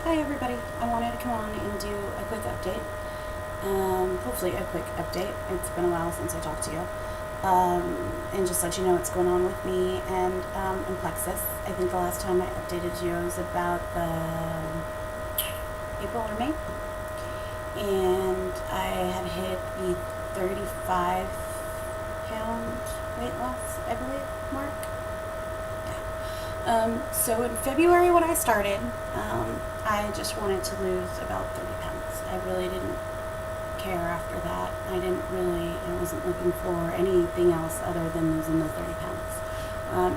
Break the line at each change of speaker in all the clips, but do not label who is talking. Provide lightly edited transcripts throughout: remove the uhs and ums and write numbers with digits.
Hi everybody, I wanted to come on and do a quick update. Hopefully a quick update. It's been a while since I talked to you. And just let you know what's going on with me and in plexus. I think the last time I updated you was about the April or May. And I had hit the 35-pound weight loss, I believe, mark. So in February when I started, I just wanted to lose about 30 pounds. I really didn't care after that. I wasn't looking for anything else other than losing those 30 pounds.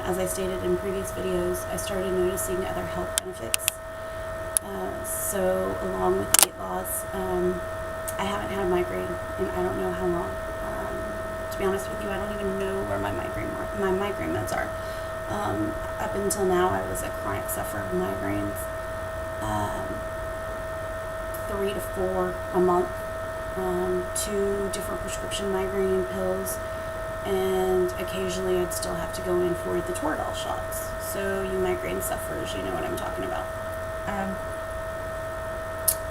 As I stated in previous videos, I started noticing other health benefits. So along with weight loss, I haven't had a migraine in I don't know how long. To be honest with you, I don't even know where my migraine meds are. Up until now, I was a chronic sufferer of migraines, 3 to 4 a month, 2 different prescription migraine pills, and occasionally I'd still have to go in for the Toradol shots. So you migraine sufferers, you know what I'm talking about.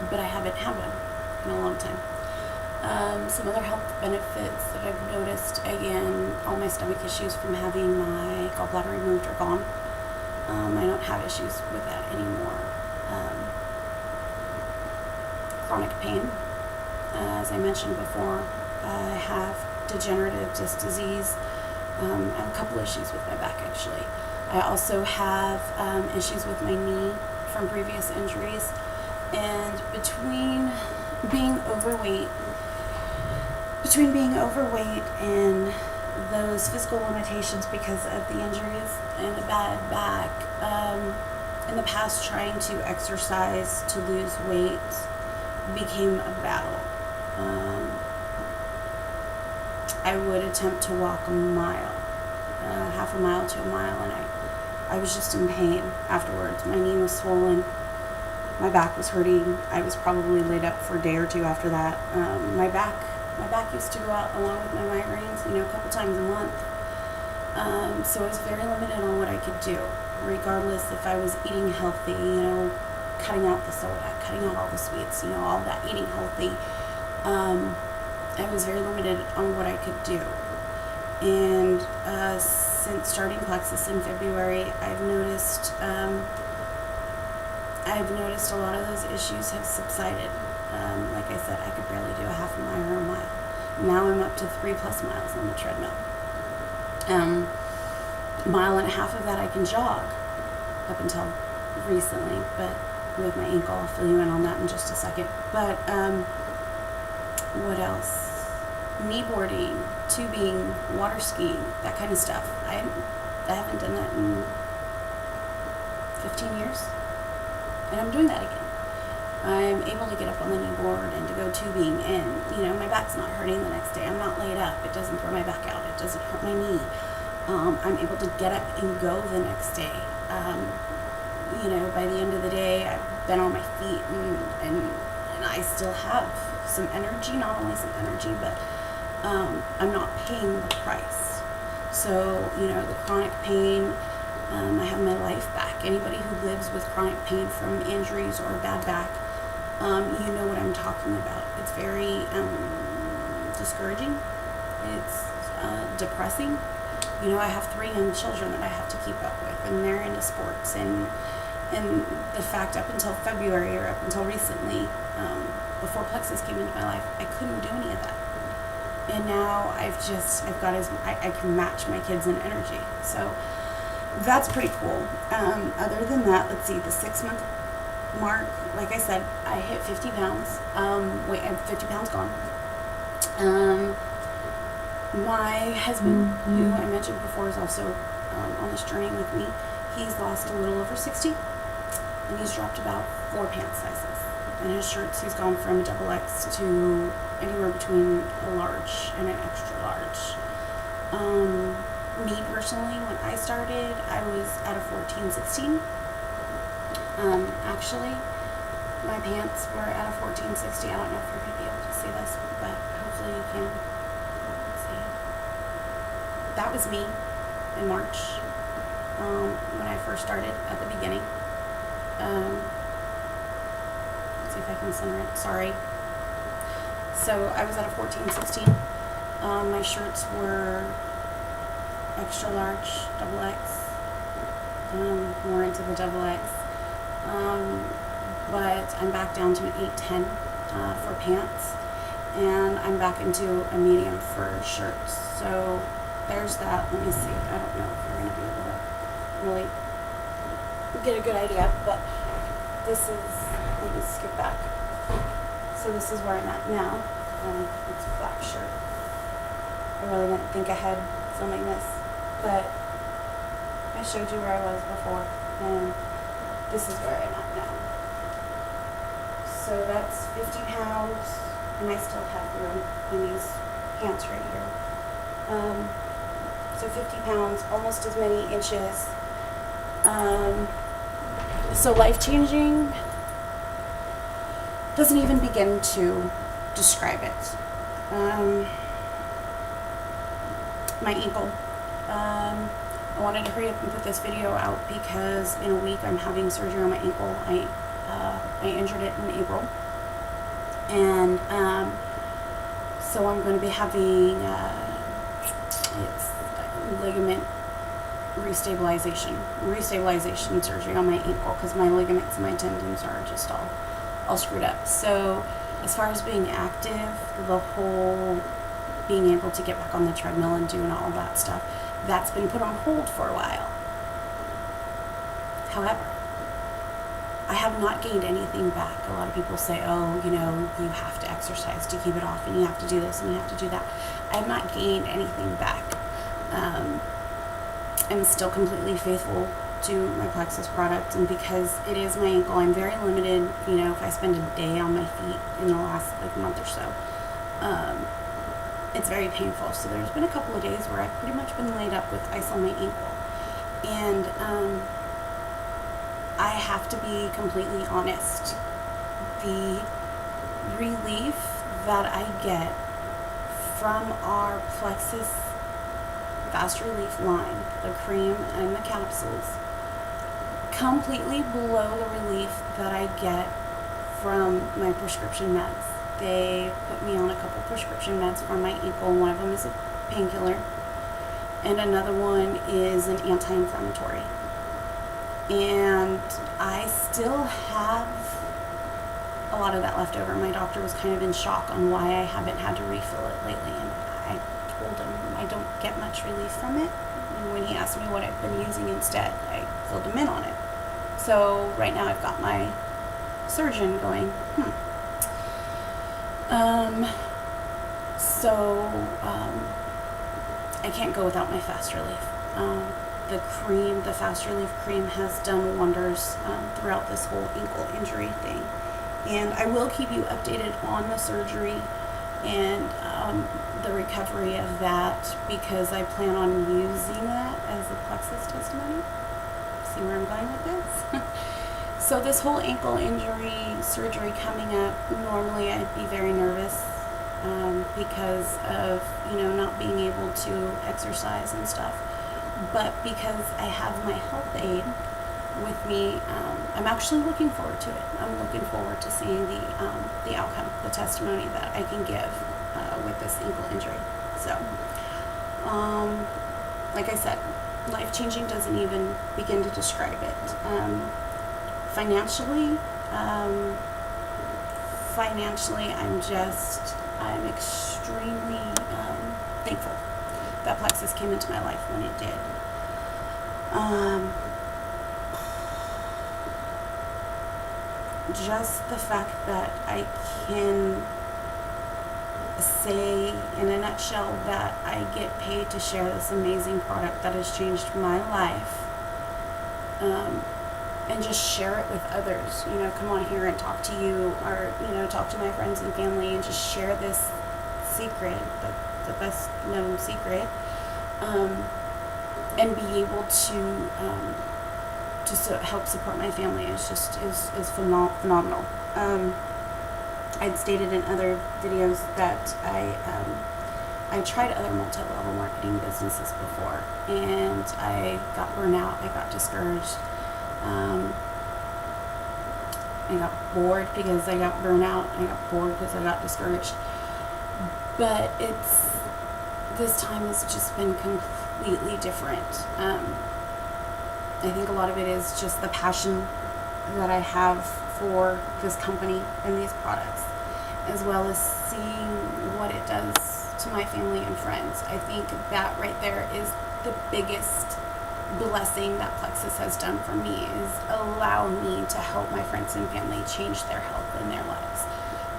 But I haven't had one in a long time. Some other health benefits that I've noticed, again, all my stomach issues from having my gallbladder removed are gone. I don't have issues with that anymore. Chronic pain, as I mentioned before, I have degenerative disc disease. I have a couple issues with my back, actually. I also have issues with my knee from previous injuries, and between being overweight and those physical limitations because of the injuries and the bad back, in the past trying to exercise to lose weight became a battle. I would attempt to walk a mile, half a mile to a mile, and I was just in pain afterwards. My knee was swollen. My back was hurting. I was probably laid up for a day or two after that. My back used to go out along with my migraines, a couple times a month. So I was very limited on what I could do, regardless if I was eating healthy, cutting out the soda, cutting out all the sweets, all that, eating healthy. I was very limited on what I could do. And since starting Plexus in February, I've noticed a lot of those issues have subsided. Like I said, I could barely do a half a mile or a mile. Now I'm up to 3+ miles on the treadmill. A mile and a half of that I can jog up until recently, but with my ankle, I'll fill you in on that in just a second. But what else? Kneeboarding, tubing, water skiing, that kind of stuff. I haven't done that in 15 years, and I'm doing that again. I'm able to get up on the kneeboard and to go tubing, and my back's not hurting the next day. I'm not laid up. It doesn't throw my back out. It doesn't hurt my knee. I'm able to get up and go the next day. By the end of the day, I've been on my feet, and I still have some energy. Not only some energy, but I'm not paying the price. So the chronic pain. I have my life back. Anybody who lives with chronic pain from injuries or a bad back, you know what I'm talking about. It's very discouraging. It's depressing. I have 3 young children that I have to keep up with, and they're into sports. And the fact, up until February or up until recently, before Plexus came into my life, I couldn't do any of that. And now I can match my kids in energy. So that's pretty cool. Other than that, let's see, the 6-month mark, like I said, I hit 50 pounds. I'm 50 pounds gone. My husband, who I mentioned before, is also on this journey with me. He's lost a little over 60, and he's dropped about 4 pant sizes. And his shirts, he's gone from a XXX to anywhere between a large and an extra large. Me personally, when I started, I was at a 14-16. Actually, my pants were at a 14-60. I don't know if you're going to be able to see this, but hopefully you can see. That was me in March, when I first started at the beginning. if I can center it. Sorry. So I was at a 14-16. My shirts were extra large, double X. More into the double X. But I'm back down to an 8-10 for pants. And I'm back into a medium for shirts. So there's that. Let me see. I don't know if you're going to be able to really get a good idea, but this is, let me skip back. So this is where I'm at now. It's a black shirt. I really didn't think ahead filming this, but I showed you where I was before, and this is where I'm at now. So that's 50 pounds, and I still have room in these pants right here. So 50 pounds, almost as many inches. So life-changing doesn't even begin to describe it. My ankle. I wanted to hurry up and put this video out because in a week I'm having surgery on my ankle. I injured it in April, and so I'm going to be having it's ligament restabilization surgery on my ankle because my ligaments and my tendons are just all screwed up. So as far as being active, the whole being able to get back on the treadmill and doing all that stuff, that's been put on hold for a while. However, I have not gained anything back. A lot of people say, oh, you know, you have to exercise to keep it off, and you have to do this, and you have to do that. I have not gained anything back. I'm still completely faithful to my plexus product, and because it is my ankle, I'm very limited. You know, if I spend a day on my feet in the last month or so, it's very painful. So there's been a couple of days where I've pretty much been laid up with ice on my ankle, and I have to be completely honest. The relief that I get from our plexus fast relief line, the cream and the capsules, completely below the relief that I get from my prescription meds. They put me on a couple prescription meds for my ankle. One of them is a painkiller, and another one is an anti-inflammatory. And I still have a lot of that left over. My doctor was kind of in shock on why I haven't had to refill it lately, and I told him I don't get much relief from it. And when he asked me what I've been using instead, I filled him in on it. So right now I've got my surgeon going, I can't go without my fast relief. The fast relief cream has done wonders throughout this whole ankle injury thing. And I will keep you updated on the surgery and the recovery of that, because I plan on using that as a plexus testimony. See where I'm going with this? So this whole ankle injury surgery coming up, normally I'd be very nervous because of, not being able to exercise and stuff. But because I have my health aide with me, I'm actually looking forward to it. I'm looking forward to seeing the outcome, the testimony that I can give with this ankle injury. So, like I said, life-changing doesn't even begin to describe it. Financially, I'm extremely thankful that plexus came into my life when it did. Just the fact that I can say in a nutshell that I get paid to share this amazing product that has changed my life, and just share it with others. Come on here and talk to you, or talk to my friends and family, and just share this secret, the best known secret, and be able to help support my family is phenomenal. I'd stated in other videos that I tried other multi-level marketing businesses before, and I got burned out. I got discouraged. I got bored because I got burnt out. I got bored because I got discouraged. But this time has just been completely different. I think a lot of it is just the passion that I have for this company and these products, as well as seeing what it does to my family and friends. I think that right there is the biggest blessing that Plexus has done for me, is allow me to help my friends and family change their health and their lives.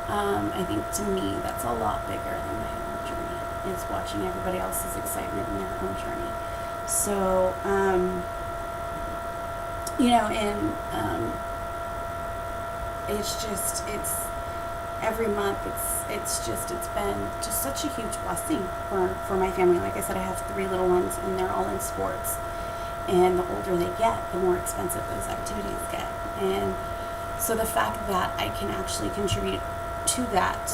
I think to me that's a lot bigger than my own journey, is watching everybody else's excitement in their own journey. So, and it's every month it's been just such a huge blessing for my family. Like I said, I have 3 little ones and they're all in sports, and the older they get, the more expensive those activities get. And so the fact that I can actually contribute to that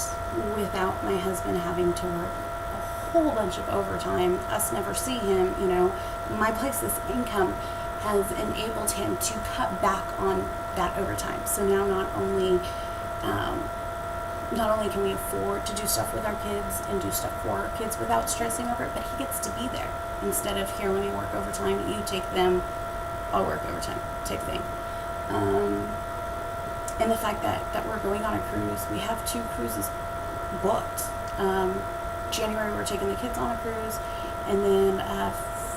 without my husband having to work a whole bunch of overtime, us never see him, my Plexus income has enabled him to cut back on that overtime. So now not only can we afford to do stuff with our kids and do stuff for our kids without stressing over it, but he gets to be there. Instead of, here, let me work overtime, you take them, I'll work overtime type thing. And the fact that we're going on a cruise, we have 2 cruises booked. January we're taking the kids on a cruise, and then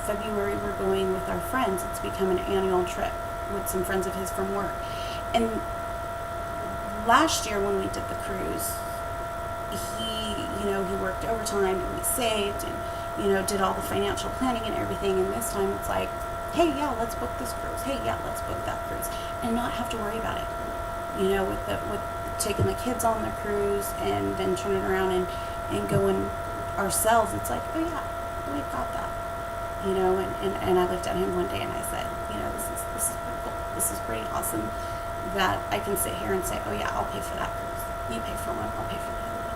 February we're going with our friends. It's become an annual trip with some friends of his from work. And last year when we did the cruise, he worked overtime and we saved and, did all the financial planning and everything. And this time it's like, hey, yeah, let's book this cruise. Hey, yeah, let's book that cruise. And not have to worry about it. With taking the kids on the cruise and then turning around and going ourselves, it's like, oh yeah, we've got that. And I looked at him one day and I said, this is pretty cool. This is pretty awesome that I can sit here and say, oh yeah, I'll pay for that cruise. You pay for one, I'll pay for the other one.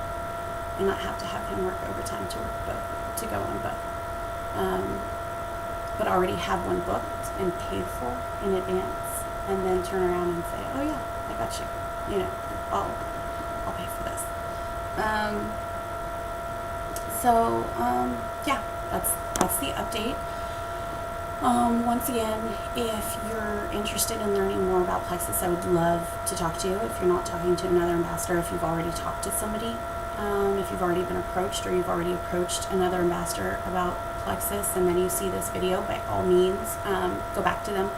And not have to have him work overtime to work both, to go on both. But already have one booked and paid for in advance, and then turn around and say, oh yeah, I got you. I'll pay for this. Yeah, that's the update. Once again, if you're interested in learning more about Plexus, I would love to talk to you. If you're not talking to another ambassador, if you've already talked to somebody, if you've already been approached, or you've already approached another ambassador about Plexus, and then you see this video, by all means, go back to them,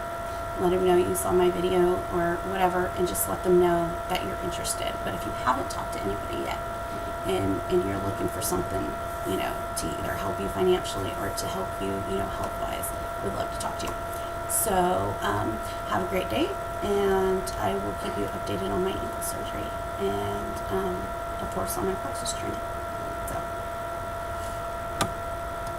let them know you saw my video or whatever, and just let them know that you're interested. But if you haven't talked to anybody yet, and you're looking for something, to either help you financially or to help you, health-wise, would love to talk to you. So have a great day, and I will keep you updated on my ankle surgery and, of course, on my Plexus journey.